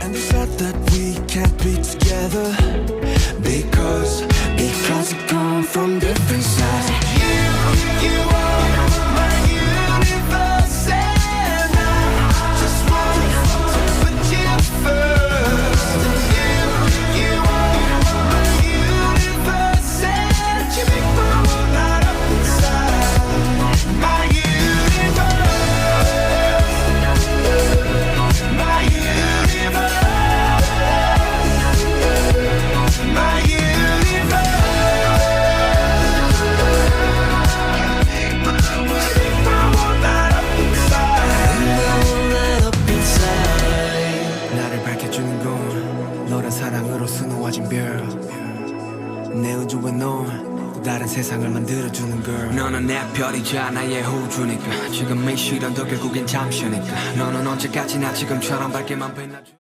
And you said that we can't be together because we come from different sides. You are my universe, and I just want to put you first. You are my universe, and you make my world light up inside. My universe, my universe, my universe. 나를 밝혀주는 건 너란 사랑으로 수놓아진 별. 내 우주에 넌 또 다른 세상을 만들어주는 걸. 너는 내 별이자 나의 호주니까 지금 이 시련도 결국엔 잠시니까. 너는 언제까지나 지금처럼 밝게만 빛나줘.